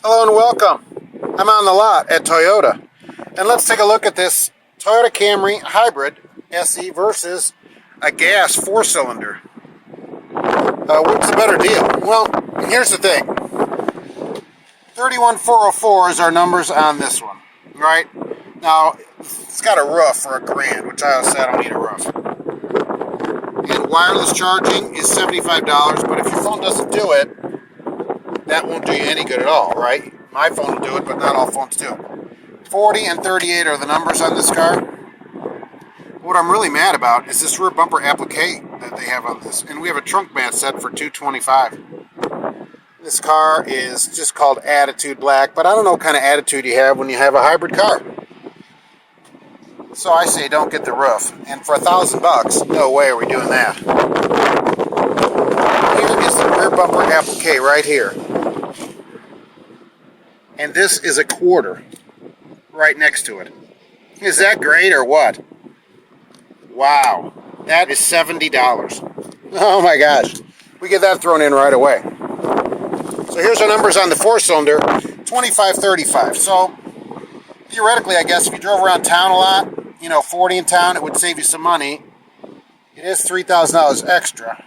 Hello and welcome. I'm on the lot at Toyota, and let's take a look at this Toyota Camry Hybrid SE versus a gas 4-cylinder. What's the better deal? Well, here's the thing. 31404 is our numbers on this one, right? Now, it's got a roof for $1,000, which I always say I don't need a roof. And wireless charging is $75, but if your phone doesn't do it, that won't do you any good at all, right? My phone will do it, but not all phones do. 40 and 38 are the numbers on this car. What I'm really mad about is this rear bumper applique that they have on this. And we have a trunk mat set for $225. This car is just called Attitude Black, but I don't know what kind of attitude you have when you have a hybrid car. So I say don't get the roof. And for $1,000, no way are we doing that. Here is the rear bumper applique right here. And this is a quarter right next to it. Is that great or what? Wow, that is $70. Oh my gosh, we get that thrown in right away. So here's our numbers on the 4-cylinder, 2535. So theoretically, I guess if you drove around town a lot, 40 in town, it would save you some money. It is $3,000 extra.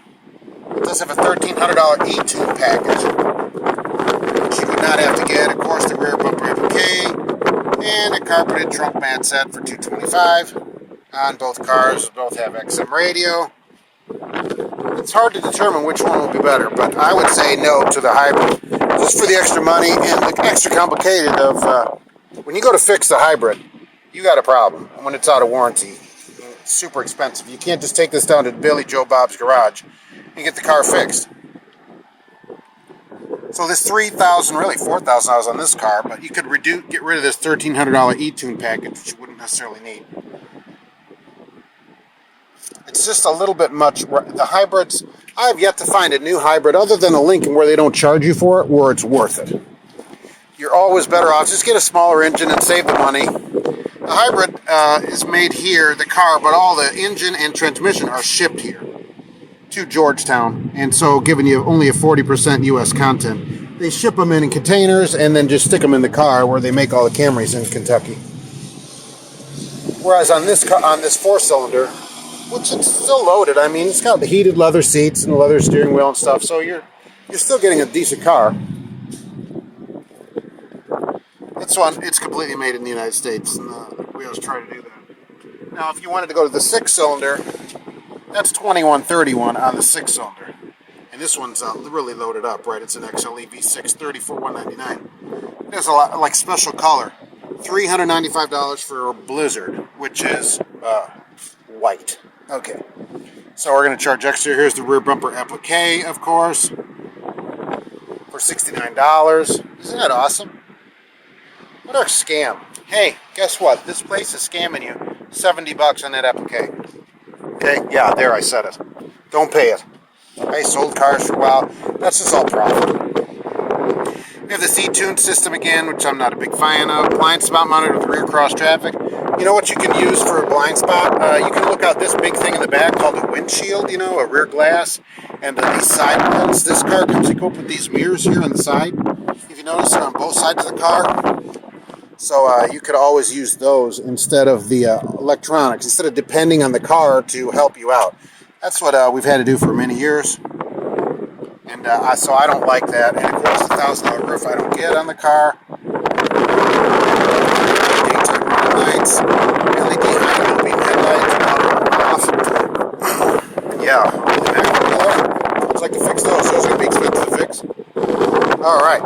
It does have a $1,300 E-Tune package, which you would not have to get. Of course, the rear bumper applique and a carpeted trunk mat set for $225 on both cars. Both have XM radio. It's hard to determine which one will be better, but I would say no to the hybrid, just for the extra money and the extra complicated of when you go to fix the hybrid, you got a problem when it's out of warranty. It's super expensive. You can't just take this down to Billy Joe Bob's garage and get the car fixed. So this $3,000, really $4,000 on this car, but you could get rid of this $1,300 E-Tune package, which you wouldn't necessarily need. It's just a little bit much. The hybrids, I have yet to find a new hybrid other than a Lincoln where they don't charge you for it, where it's worth it. You're always better off, just get a smaller engine and save the money. The hybrid is made here, the car, but all the engine and transmission are shipped here to Georgetown, and so giving you only a 40% U.S. content. They ship them in containers and then just stick them in the car where they make all the Camrys in Kentucky. Whereas on this car, on this 4-cylinder, which it's still loaded, I mean, it's got the heated leather seats and the leather steering wheel and stuff, so you're still getting a decent car. This one, it's completely made in the United States, and we always try to do that. Now, if you wanted to go to the 6-cylinder, that's $2,131 on the 6-cylinder. And this one's really loaded up, right? It's an XLE V6 $34,199. It has a lot, like special color. $395 for Blizzard, which is white. Okay. So we're going to charge extra. Here's the rear bumper applique, of course, for $69. Isn't that awesome? What a scam. Hey, guess what? This place is scamming you. $70 on that applique. Okay? Yeah, there I said it. Don't pay it. I sold cars for a while. That's just all profit. We have the E-Tune system again, which I'm not a big fan of. Blind spot monitor with rear cross traffic. You know what you can use for a blind spot? You can look out this big thing in the back called a windshield, a rear glass. And these side mirrors. This car comes equipped with these mirrors here on the side. If you notice, they're on both sides of the car. So you could always use those instead of the electronics, instead of depending on the car to help you out. That's what we've had to do for many years. And so I don't like that. And of course, the $1,000 roof I don't get on the car. Daytime running lights, LED high beam headlights, off. Yeah, the back color. I'd like to fix those. Those are going to be expensive to fix. All right.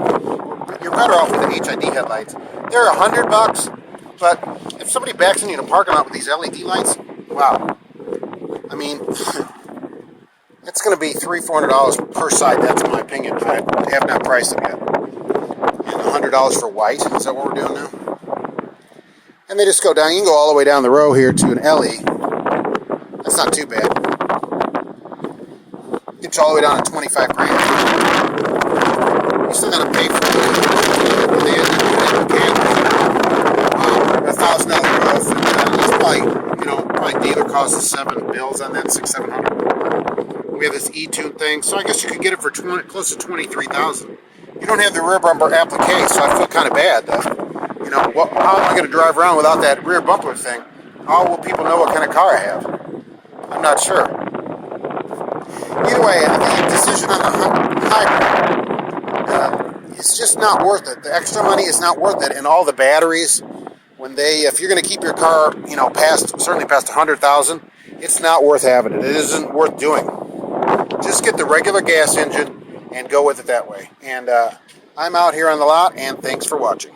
You're better off with the HID headlights. They're $100, but if somebody backs into a parking lot with these LED lights, wow. I mean, it's going to be $300-400 per side. That's my opinion. I have not priced them yet. And $100 for white. Is that what we're doing now? And they just go down. You can go all the way down the row here to an LE. That's not too bad. Get you all the way down to $25 grand. You're still going to pay for the $1,000 roof. And it's probably dealer cost us $7 on that, $600-700. We have this E-Tune thing, so I guess you could get it for close to $23,000. don't have the rear bumper applique, so I feel kind of bad. You know, how am I going to drive around without that rear bumper thing? How will people know what kind of car I have? I'm not sure. Either way, the decision on the hybrid, it's just not worth it. The extra money is not worth it, and all the batteries. If you're going to keep your car, you know, certainly past 100,000, it's not worth having it. It isn't worth doing. Just get the regular gas engine and go with it that way. And I'm out here on the lot, and thanks for watching.